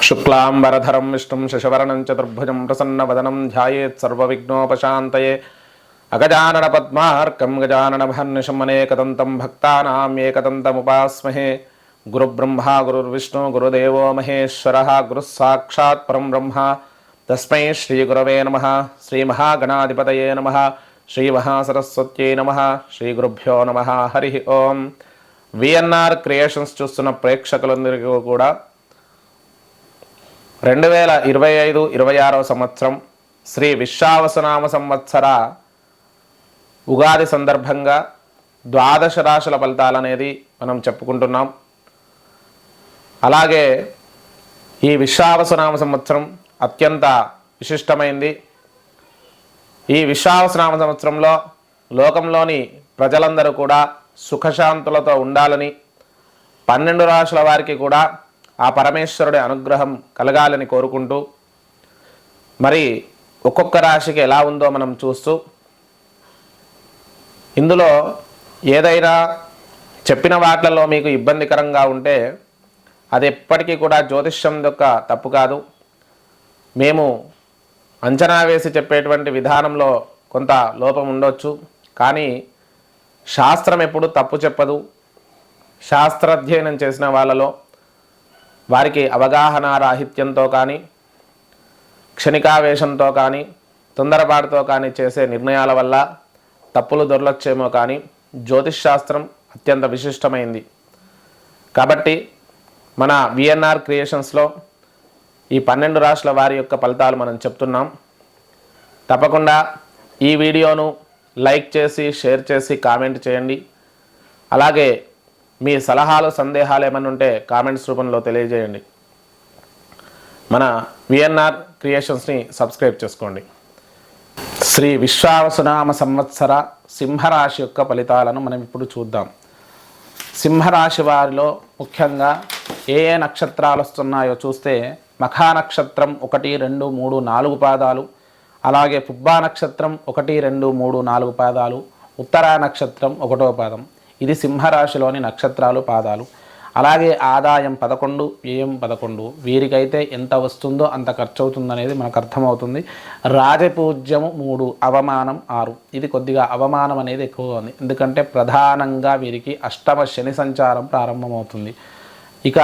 शुक्लांबरधरं विष्णुं शशिवर्णं चतुर्भुजं प्रसन्नवदनं ध्यायेत् सर्वविघ्नोपशान्तये अगजाननपद्मार्कं गजाननमहर्निशम् अनेकदन्तं भक्तानाम् एकदन्तमुपास्महे। गुरुब्रह्मा गुरुर्विष्णु गुरुदेवो महेश्वरः गुरुः साक्षात् परं ब्रह्म तस्मै श्रीगुरवे नमः। श्रीमहागणाधिपतये नमः। श्रीमहासरस्वत्यै नमः। श्रीगुरुभ्यो नमः। हरि ओं। విఎన్ఆర్ క్రియేషన్స్ చూస్తున్న ప్రేక్షకులందరికీ కూడా 2025-26 సంవత్సరం శ్రీ విశ్వావసునామ సంవత్సర ఉగాది సందర్భంగా ద్వాదశ రాశుల ఫలితాలు అనేది మనం చెప్పుకుంటున్నాం. అలాగే ఈ విశ్వావసునామ సంవత్సరం అత్యంత విశిష్టమైంది. ఈ విశ్వావసునామ సంవత్సరంలో లోకంలోని ప్రజలందరూ కూడా సుఖశాంతులతో ఉండాలని, 12 రాశుల వారికి కూడా ఆ పరమేశ్వరుడి అనుగ్రహం కలగాలని కోరుకుంటూ, మరి ఒక్కొక్క రాశికి ఎలా ఉందో మనం చూస్తూ, ఇందులో ఏదైనా చెప్పిన వాటిలలో మీకు ఇబ్బందికరంగా ఉంటే అది ఎప్పటికీ కూడా జ్యోతిష్యం యొక్క తప్పు కాదు. మేము అంచనా వేసి చెప్పేటువంటి విధానంలో కొంత లోపం ఉండొచ్చు, కానీ శాస్త్రం ఎప్పుడు తప్పు చెప్పదు. శాస్త్రాధ్యయనం చేసిన వాళ్ళలో వారికి అవగాహన రాహిత్యంతో కానీ, క్షణికావేశంతో కానీ, తొందరపాటుతో కానీ చేసే నిర్ణయాల వల్ల తప్పులు దొరలొచ్చేమో, కానీ జ్యోతిష్ శాస్త్రం అత్యంత విశిష్టమైంది. కాబట్టి మన విఎన్ఆర్ క్రియేషన్స్లో ఈ 12 రాశుల వారి యొక్క ఫలితాలు మనం చెప్తున్నాం. తప్పకుండా ఈ వీడియోను లైక్ చేసి, షేర్ చేసి, కామెంట్ చేయండి. అలాగే మీ సలహాలు, సందేహాలు ఏమైనా ఉంటే కామెంట్స్ రూపంలో తెలియజేయండి. మన విఎన్ఆర్ క్రియేషన్స్ని సబ్స్క్రైబ్ చేసుకోండి. శ్రీ విశ్వావసునామ సంవత్సర సింహరాశి యొక్క ఫలితాలను మనం ఇప్పుడు చూద్దాం. సింహరాశి వారిలో ముఖ్యంగా ఏ ఏ నక్షత్రాలు వస్తున్నాయో చూస్తే, మఖా నక్షత్రం 1, 2, 3, 4 పాదాలు, అలాగే పుబ్బా నక్షత్రం 1, 2, 3, 4 పాదాలు, ఉత్తరా నక్షత్రం 1వ పాదం. ఇది సింహరాశిలోని నక్షత్రాలు, పాదాలు. అలాగే ఆదాయం 11, వ్యయం 11. వీరికైతే ఎంత వస్తుందో అంత ఖర్చు అవుతుందనేది మనకు అర్థమవుతుంది. రాజపూజ్యము 3, అవమానం 6. ఇది కొద్దిగా అవమానం అనేది ఎక్కువగా ఉంది, ఎందుకంటే ప్రధానంగా వీరికి అష్టమ శని సంచారం ప్రారంభమవుతుంది. ఇక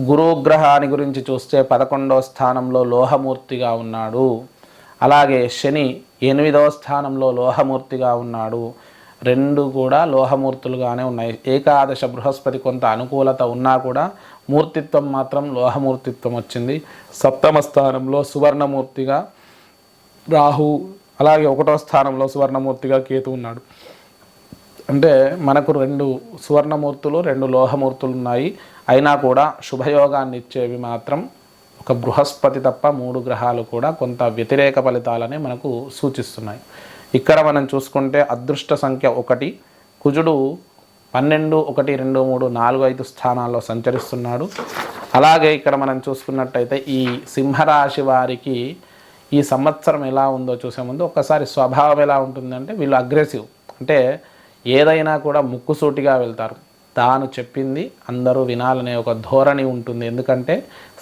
గురుగ్రహాన్ని గురించి చూస్తే 11వ స్థానంలో లోహమూర్తిగా ఉన్నాడు. అలాగే శని 8వ స్థానంలో లోహమూర్తిగా ఉన్నాడు. 2 కూడా లోహమూర్తులుగానే ఉన్నాయి. ఏకాదశ బృహస్పతి కొంత అనుకూలత ఉన్నా కూడా మూర్తిత్వం మాత్రం లోహమూర్తిత్వం వచ్చింది. 7వ స్థానంలో సువర్ణమూర్తిగా రాహు, అలాగే 1వ స్థానంలో సువర్ణమూర్తిగా కేతు ఉన్నాడు. అంటే మనకు 2 సువర్ణమూర్తులు, 2 లోహమూర్తులు ఉన్నాయి. అయినా కూడా శుభయోగాన్ని ఇచ్చేవి మాత్రం ఒక బృహస్పతి తప్ప 3 గ్రహాలు కూడా కొంత వ్యతిరేక ఫలితాలని మనకు సూచిస్తున్నాయి. ఇక్కడ మనం చూసుకుంటే అదృష్ట సంఖ్య 1, కుజుడు 12, 1, 2, 3, 4, 5 స్థానాల్లో సంచరిస్తున్నాడు. అలాగే ఇక్కడ మనం చూసుకున్నట్టయితే ఈ సింహరాశి వారికి ఈ సంవత్సరం ఎలా ఉందో చూసే ముందు ఒక్కసారి స్వభావం ఎలా ఉంటుందంటే, వీళ్ళు అగ్రెసివ్, అంటే ఏదైనా కూడా ముక్కుసూటిగా వెళ్తారు. తాను చెప్పింది అందరూ వినాలనే ఒక ధోరణి ఉంటుంది. ఎందుకంటే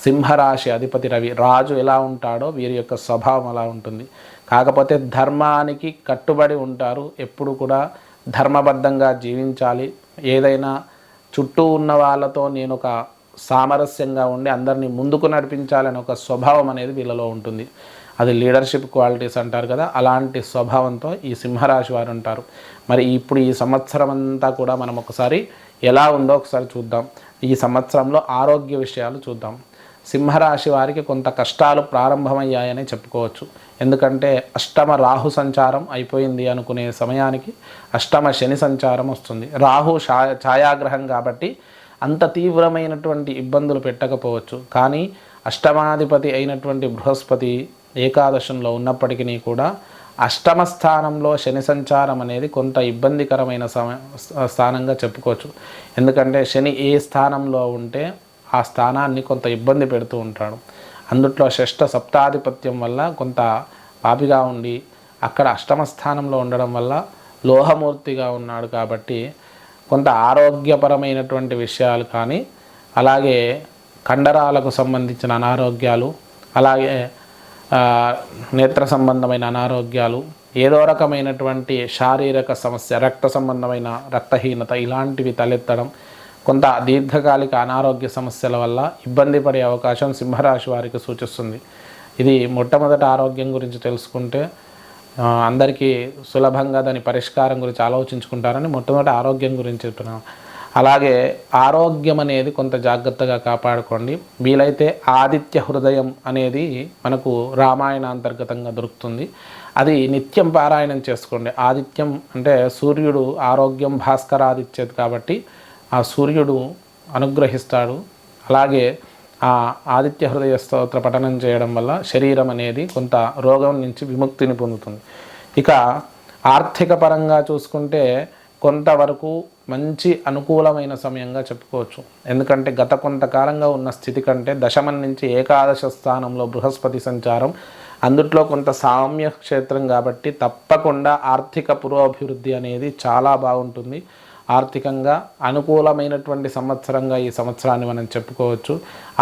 సింహరాశి అధిపతి రవి, రాజు ఎలా ఉంటాడో వీరి యొక్క స్వభావం అలా ఉంటుంది. కాకపోతే ధర్మానికి కట్టుబడి ఉంటారు. ఎప్పుడు కూడా ధర్మబద్ధంగా జీవించాలి. ఏదైనా చుట్టూ ఉన్న వాళ్ళతో నేను ఒక సామరస్యంగా ఉండి అందరినీ ముందుకు నడిపించాలని ఒక స్వభావం అనేది వీళ్ళలో ఉంటుంది. అది లీడర్షిప్ క్వాలిటీస్ అంటారు కదా, అలాంటి స్వభావంతో ఈ సింహరాశి వారు ఉంటారు. మరి ఇప్పుడు ఈ సంవత్సరం అంతా కూడా మనం ఒకసారి ఎలా ఉందో ఒకసారి చూద్దాం. ఈ సంవత్సరంలో ఆరోగ్య విషయాలు చూద్దాం. సింహరాశి వారికి కొంత కష్టాలు ప్రారంభమయ్యాయని చెప్పుకోవచ్చు. ఎందుకంటే అష్టమ రాహు సంచారం అయిపోయింది అనుకునే సమయానికి అష్టమ శని సంచారం వస్తుంది. రాహు ఛాయాగ్రహం కాబట్టి అంత తీవ్రమైనటువంటి ఇబ్బందులు పెట్టకపోవచ్చు, కానీ అష్టమాధిపతి అయినటువంటి బృహస్పతి ఏకాదశంలో ఉన్నప్పటికీ కూడా అష్టమ స్థానంలో శని సంచారం అనేది కొంత ఇబ్బందికరమైన స్థానంగా చెప్పుకోవచ్చు. ఎందుకంటే శని ఏ స్థానంలో ఉంటే ఆ స్థానాన్ని కొంత ఇబ్బంది పెడుతూ ఉంటాడు. అందుట్లో షష్ఠ సప్తాధిపత్యం వల్ల కొంత పాపిగా ఉండి అక్కడ అష్టమ స్థానంలో ఉండడం వల్ల లోహమూర్తిగా ఉన్నాడు. కాబట్టి కొంత ఆరోగ్యపరమైనటువంటి విషయాలు కానీ, అలాగే కండరాలకు సంబంధించిన అనారోగ్యాలు, అలాగే నేత్ర సంబంధమైన అనారోగ్యాలు, ఏదో రకమైనటువంటి శారీరక సమస్య, రక్త సంబంధమైన రక్తహీనత ఇలాంటివి తలెత్తడం, కొంత దీర్ఘకాలిక అనారోగ్య సమస్యల వల్ల ఇబ్బంది పడే అవకాశం సింహరాశి వారికి సూచిస్తుంది. ఇది మొట్టమొదట ఆరోగ్యం గురించి తెలుసుకుంటే అందరికీ సులభంగా దాని పరిష్కారం గురించి ఆలోచించుకుంటారని మొట్టమొదటి ఆరోగ్యం గురించి చెప్తున్నాను. అలాగే ఆరోగ్యం అనేది కొంత జాగ్రత్తగా కాపాడుకోండి. వీలైతే ఆదిత్య హృదయం అనేది మనకు రామాయణ అంతర్గతంగా దొరుకుతుంది. అది నిత్యం పారాయణం చేసుకోండి. ఆదిత్యం అంటే సూర్యుడు ఆరోగ్యం భాస్కరాదిత్యది కాబట్టి ఆ సూర్యుడు అనుగ్రహిస్తాడు. అలాగే ఆ ఆదిత్య హృదయ స్తోత్ర పఠనం చేయడం వల్ల శరీరం అనేది కొంత రోగం నుంచి విముక్తిని పొందుతుంది. ఇక ఆర్థిక పరంగా చూసుకుంటే కొంతవరకు మంచి అనుకూలమైన సమయంగా చెప్పుకోవచ్చు. ఎందుకంటే గత కొంతకాలంగా ఉన్న స్థితి కంటే దశమం నుంచి ఏకాదశ స్థానంలో బృహస్పతి సంచారం, అందుట్లో కొంత సామ్య క్షేత్రం కాబట్టి తప్పకుండా ఆర్థిక పురోభివృద్ధి అనేది చాలా బాగుంటుంది. ఆర్థికంగా అనుకూలమైనటువంటి సంవత్సరంగా ఈ సంవత్సరాన్ని మనం చెప్పుకోవచ్చు.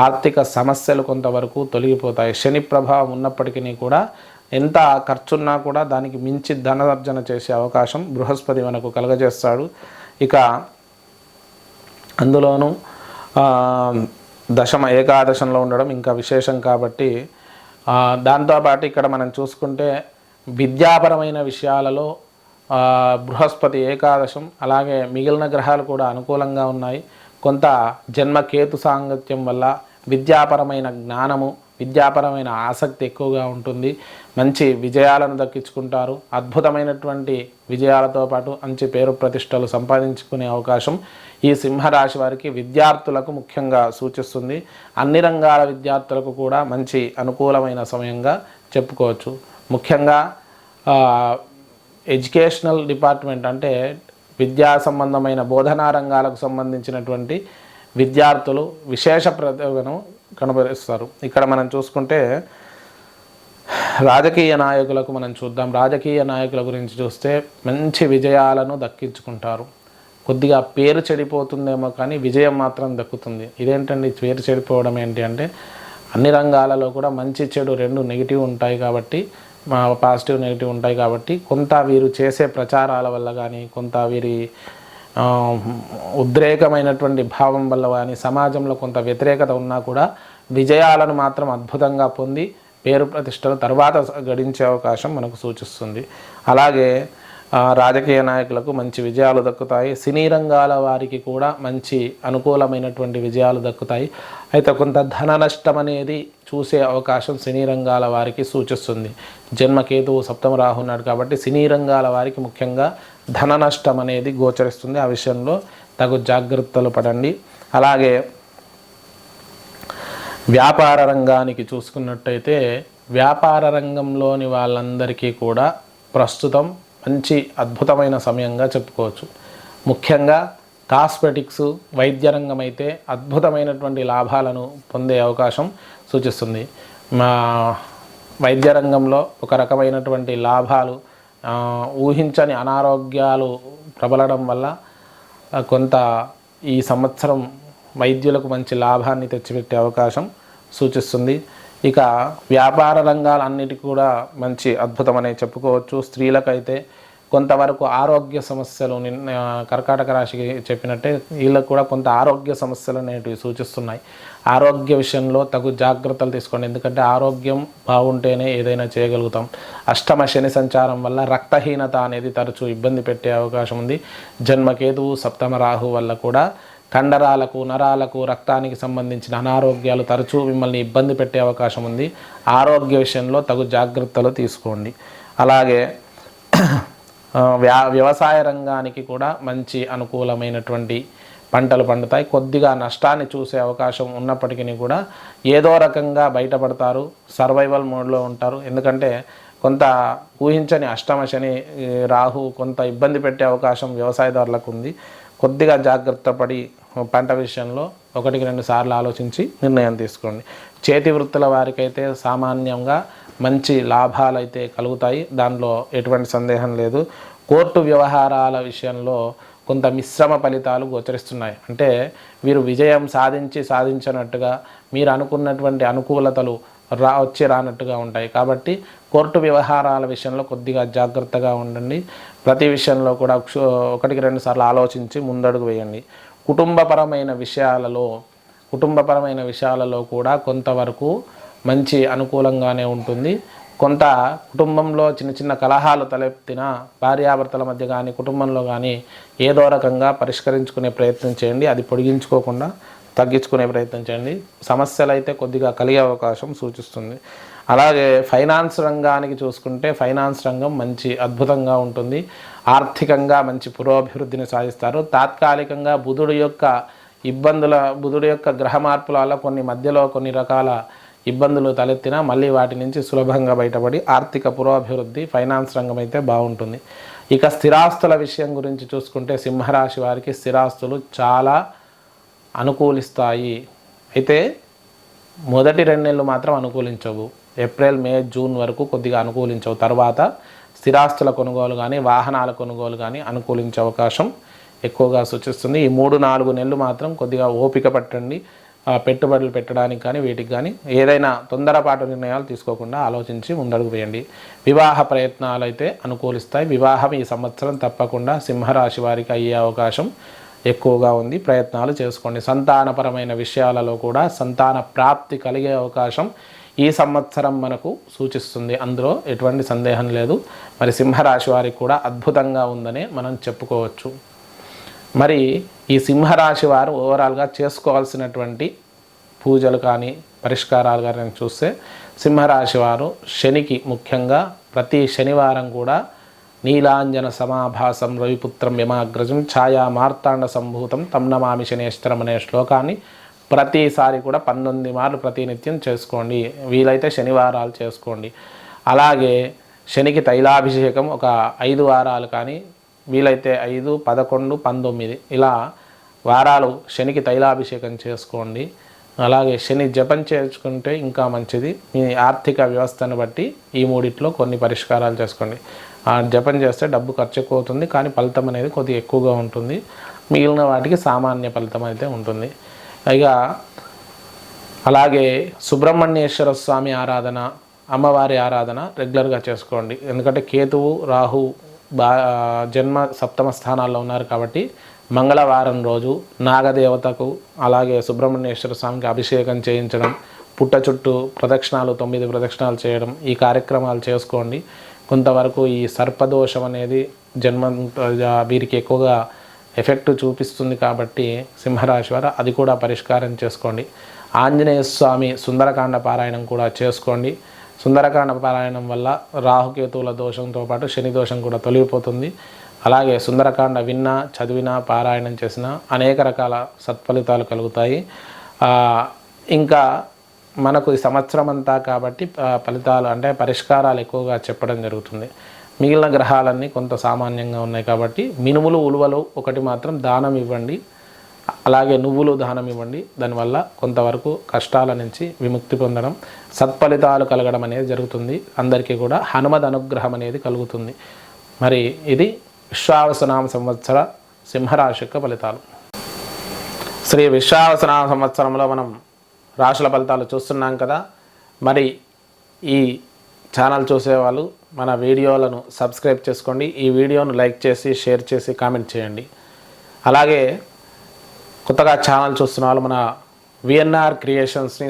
ఆర్థిక సమస్యలు కొంతవరకు తొలగిపోతాయి. శని ప్రభావం ఉన్నప్పటికీ కూడా ఎంత ఖర్చున్నా కూడా దానికి మించి ధనార్జన చేసే అవకాశం బృహస్పతి మనకు కలుగజేస్తాడు. ఇక అందులోనూ దశమ ఏకాదశంలో ఉండడం ఇంకా విశేషం కాబట్టి దాంతోపాటు ఇక్కడ మనం చూసుకుంటే విద్యాపరమైన విషయాలలో బృహస్పతి ఏకాదశం, అలాగే మిగిలిన గ్రహాలు కూడా అనుకూలంగా ఉన్నాయి. కొంత జన్మకేతు సాంగత్యం వల్ల విద్యాపరమైన జ్ఞానము, విద్యాపరమైన ఆసక్తి ఎక్కువగా ఉంటుంది. మంచి విజయాలను దక్కించుకుంటారు. అద్భుతమైనటువంటి విజయాలతో పాటు మంచి పేరు ప్రతిష్టలు సంపాదించుకునే అవకాశం ఈ సింహరాశి వారికి విద్యార్థులకు ముఖ్యంగా సూచిస్తుంది. అన్ని రంగాల విద్యార్థులకు కూడా మంచి అనుకూలమైన సమయంగా చెప్పుకోవచ్చు. ముఖ్యంగా ఎడ్యుకేషనల్ డిపార్ట్మెంట్ అంటే విద్యా సంబంధమైన బోధనా రంగాలకు సంబంధించినటువంటి విద్యార్థులు విశేష ప్రతిభను కనబరుస్తారు. ఇక్కడ మనం చూసుకుంటే రాజకీయ నాయకులకు మనం చూద్దాం. రాజకీయ నాయకుల గురించి చూస్తే మంచి విజయాలను దక్కించుకుంటారు. కొద్దిగా పేరు చెడిపోతుందేమో కానీ విజయం మాత్రం దక్కుతుంది. ఇదేంటండి పేరు చెడిపోవడం ఏంటి అంటే అన్ని రంగాలలో కూడా మంచి చెడు రెండు నెగిటివ్ ఉంటాయి కాబట్టి, పాజిటివ్ నెగిటివ్ ఉంటాయి కాబట్టి కొంత వీరు చేసే ప్రచారాల వల్ల కానీ, కొంత వీరి ఉద్రేకమైనటువంటి భావం వల్ల కానీ సమాజంలో కొంత వ్యతిరేకత ఉన్నా కూడా విజయాలను మాత్రం అద్భుతంగా పొంది పేరు ప్రతిష్టలు తర్వాత గడించే అవకాశం మనకు సూచిస్తుంది. అలాగే రాజకీయ నాయకులకు మంచి విజయాలు దక్కుతాయి. సినీ రంగాల వారికి కూడా మంచి అనుకూలమైనటువంటి విజయాలు దక్కుతాయి. అయితే కొంత ధన నష్టం అనేది చూసే అవకాశం సినీ రంగాల వారికి సూచిస్తుంది. జన్మకేతువు సప్తమ రాహు ఉన్నాడు కాబట్టి సినీ రంగాల వారికి ముఖ్యంగా ధన నష్టం అనేది గోచరిస్తుంది. ఆ విషయంలో తగు జాగ్రత్తలు పడండి. అలాగే వ్యాపార రంగానికి చూసుకున్నట్టయితే వ్యాపార రంగంలోని వాళ్ళందరికీ కూడా ప్రస్తుతం మంచి అద్భుతమైన సమయంగా చెప్పుకోవచ్చు. ముఖ్యంగా కాస్మెటిక్స్, వైద్య రంగం అయితే అద్భుతమైనటువంటి లాభాలను పొందే అవకాశం సూచిస్తుంది. మా వైద్య రంగంలో ఒక రకమైనటువంటి లాభాలు, ఊహించని అనారోగ్యాలు ప్రబలడం వల్ల కొంత ఈ సంవత్సరం వైద్యులకు మంచి లాభాన్ని తెచ్చిపెట్టే అవకాశం సూచిస్తుంది. ఇక వ్యాపార రంగాలన్నిటికీ కూడా మంచి అద్భుతమనే చెప్పుకోవచ్చు. స్త్రీలకైతే కొంతవరకు ఆరోగ్య సమస్యలు కర్కాటక రాశికి చెప్పినట్టే వీళ్ళకు కూడా కొంత ఆరోగ్య సమస్యలు అనేటివి సూచిస్తున్నాయి. ఆరోగ్య విషయంలో తగు జాగ్రత్తలు తీసుకోండి. ఎందుకంటే ఆరోగ్యం బాగుంటేనే ఏదైనా చేయగలుగుతాం. అష్టమ శని సంచారం వల్ల రక్తహీనత అనేది తరచూ ఇబ్బంది పెట్టే అవకాశం ఉంది. జన్మకేతువు సప్తమ రాహు వల్ల కూడా కండరాలకు, నరాలకు, రక్తానికి సంబంధించిన అనారోగ్యాలు తరచూ మిమ్మల్ని ఇబ్బంది పెట్టే అవకాశం ఉంది. ఆరోగ్య విషయంలో తగు జాగ్రత్తలు తీసుకోండి. అలాగే వ్యవసాయ రంగానికి కూడా మంచి అనుకూలమైనటువంటి పంటలు పండుతాయి. కొద్దిగా నష్టాన్ని చూసే అవకాశం ఉన్నప్పటికీ కూడా ఏదో రకంగా బయటపడతారు, సర్వైవల్ మోడ్లో ఉంటారు. ఎందుకంటే కొంత ఊహించని అష్టమ శని రాహు కొంత ఇబ్బంది పెట్టే అవకాశం వ్యవసాయదారులకు ఉంది. కొద్దిగా జాగ్రత్త పడి పంట విషయంలో 1-2 సార్లు ఆలోచించి నిర్ణయం తీసుకోండి. చేతి వృత్తుల వారికైతే సామాన్యంగా మంచి లాభాలు అయితే కలుగుతాయి, దానిలో ఎటువంటి సందేహం లేదు. కోర్టు వ్యవహారాల విషయంలో కొంత మిశ్రమ ఫలితాలు గోచరిస్తున్నాయి. అంటే వీరు విజయం సాధించినట్టుగా మీరు అనుకున్నటువంటి అనుకూలతలు రానట్టుగా ఉంటాయి. కాబట్టి కోర్టు వ్యవహారాల విషయంలో కొద్దిగా జాగ్రత్తగా ఉండండి. ప్రతి విషయంలో కూడా 1-2 సార్లు ఆలోచించి ముందడుగు వేయండి. కుటుంబపరమైన విషయాలలో కూడా కొంతవరకు మంచి అనుకూలంగానే ఉంటుంది. కొంత కుటుంబంలో చిన్న కలహాలు తలెత్తిన భార్యాభర్తల మధ్య కానీ కుటుంబంలో కానీ ఏదో రకంగా పరిష్కరించుకునే ప్రయత్నం చేయండి. అది పొడిగించుకోకుండా తగ్గించుకునే ప్రయత్నం చేయండి. సమస్యలు అయితే కొద్దిగా కలిగే అవకాశం సూచిస్తుంది. అలాగే ఫైనాన్స్ రంగానికి చూసుకుంటే ఫైనాన్స్ రంగం మంచి అద్భుతంగా ఉంటుంది. ఆర్థికంగా మంచి పురోభివృద్ధిని సాధిస్తారు. తాత్కాలికంగా బుధుడి యొక్క గ్రహ మార్పుల వల్ల కొన్ని రకాల ఇబ్బందులు తలెత్తినా మళ్ళీ వాటి నుంచి సులభంగా బయటపడి ఆర్థిక పురోభివృద్ధి ఫైనాన్స్ రంగం అయితే బాగుంటుంది. ఇక స్థిరాస్తుల విషయం గురించి చూసుకుంటే సింహరాశి వారికి స్థిరాస్తులు చాలా అనుకూలిస్తాయి. అయితే మొదటి 2 నెలలు మాత్రం అనుకూలించవు. ఏప్రిల్, మే, జూన్ వరకు కొద్దిగా అనుకూలించవు. తర్వాత స్థిరాస్తుల కొనుగోలు కానీ వాహనాల కొనుగోలు కానీ అనుకూలించే అవకాశం ఎక్కువగా సూచిస్తుంది. ఈ 3-4 నెలలు మాత్రం కొద్దిగా ఓపిక పట్టండి. పెట్టుబడులు పెట్టడానికి కానీ వీటికి కానీ ఏదైనా తొందరపాటు నిర్ణయాలు తీసుకోకుండా ఆలోచించి ముందడుగు వేయండి. వివాహ ప్రయత్నాలు అయితే అనుకూలిస్తాయి. వివాహం ఈ సంవత్సరం తప్పకుండా సింహరాశి వారికి అయ్యే అవకాశం ఎక్కువగా ఉంది. ప్రయత్నాలు చేసుకోండి. సంతానపరమైన విషయాలలో కూడా సంతాన ప్రాప్తి కలిగే అవకాశం ఈ సంవత్సరం మనకు సూచిస్తుంది. అందులో ఎటువంటి సందేహం లేదు. మరి సింహరాశి వారికి కూడా అద్భుతంగా ఉందనే మనం చెప్పుకోవచ్చు. మరి ఈ సింహరాశి వారు ఓవరాల్గా చేసుకోవాల్సినటువంటి పూజలు కానీ పరిష్కారాలు కానీ చూస్తే సింహరాశి వారు శనికి ముఖ్యంగా ప్రతి శనివారం కూడా నీలాంజన సమాభాసం రవిపుత్రం యమాగ్రజం ఛాయా మార్తాండ సంభూతం తం నమామి శనేశ్వరం అనే శ్లోకాన్ని ప్రతిసారి కూడా 19 మార్లు ప్రతినిత్యం చేసుకోండి. వీలైతే శనివారాలు చేసుకోండి. అలాగే శనికి తైలాభిషేకం ఒక 5 వారాలు కానీ వీలైతే 5, 11, 19 ఇలా వారాలు శనికి తైలాభిషేకం చేసుకోండి. అలాగే శని జపం చేసుకుంటే ఇంకా మంచిది. మీ ఆర్థిక వ్యవస్థను బట్టి ఈ 3 కొన్ని పరిష్కారాలు చేసుకోండి. జపం చేస్తే డబ్బు ఖర్చు ఎక్కువ అవుతుంది, కానీ ఫలితం అనేది కొద్దిగా ఎక్కువగా ఉంటుంది. మిగిలిన వాటికి సామాన్య ఫలితం అయితే ఉంటుంది. ఇక అలాగే సుబ్రహ్మణ్యేశ్వర స్వామి ఆరాధన, అమ్మవారి ఆరాధన రెగ్యులర్గా చేసుకోండి. ఎందుకంటే కేతువు, రాహు జన్మ సప్తమ స్థానాల్లో ఉన్నారు కాబట్టి మంగళవారం రోజు నాగదేవతకు అలాగే సుబ్రహ్మణ్యేశ్వర స్వామికి అభిషేకం చేయించడం, పుట్ట చుట్టూ ప్రదక్షిణాలు 9 ప్రదక్షిణాలు చేయడం, ఈ కార్యక్రమాలు చేసుకోండి. కొంతవరకు ఈ సర్పదోషం అనేది వీరికి ఎక్కువగా ఎఫెక్ట్ చూపిస్తుంది కాబట్టి సింహరాశి వారు అది కూడా పరిష్కారం చేసుకోండి. ఆంజనేయ స్వామి సుందరకాండ పారాయణం కూడా చేసుకోండి. సుందరకాండ పారాయణం వల్ల రాహుకేతువుల దోషంతో పాటు శని దోషం కూడా తొలగిపోతుంది. అలాగే సుందరకాండ విన్నా, చదివినా, పారాయణం చేసినా అనేక రకాల సత్ఫలితాలు కలుగుతాయి. ఇంకా మనకు ఈ సంవత్సరం అంతా కాబట్టి ఫలితాలు అంటే పరిష్కారాలు ఎక్కువగా చెప్పడం జరుగుతుంది. మిగిలిన గ్రహాలన్నీ కొంత సామాన్యంగా ఉన్నాయి కాబట్టి మినుములు, ఉలువలు ఒకటి మాత్రం దానం ఇవ్వండి. అలాగే నువ్వులు దానం ఇవ్వండి. దానివల్ల కొంతవరకు కష్టాల నుంచి విముక్తి పొందడం, సత్ఫలితాలు కలగడం అనేది జరుగుతుంది. అందరికీ కూడా హనుమద్ అనుగ్రహం అనేది కలుగుతుంది. మరి ఇది విశ్వావసునామ సంవత్సర సింహరాశి యొక్క ఫలితాలు. శ్రీ విశ్వావసునామ సంవత్సరంలో మనం రాశుల ఫలితాలు చూస్తున్నాం కదా. మరి ఈ ఛానల్ చూసేవాళ్ళు మన వీడియోలను సబ్స్క్రైబ్ చేసుకోండి. ఈ వీడియోను లైక్ చేసి, షేర్ చేసి, కామెంట్ చేయండి. అలాగే కొత్తగా ఛానల్ చూస్తున్న వాళ్ళు మన విఎన్ఆర్ క్రియేషన్స్ని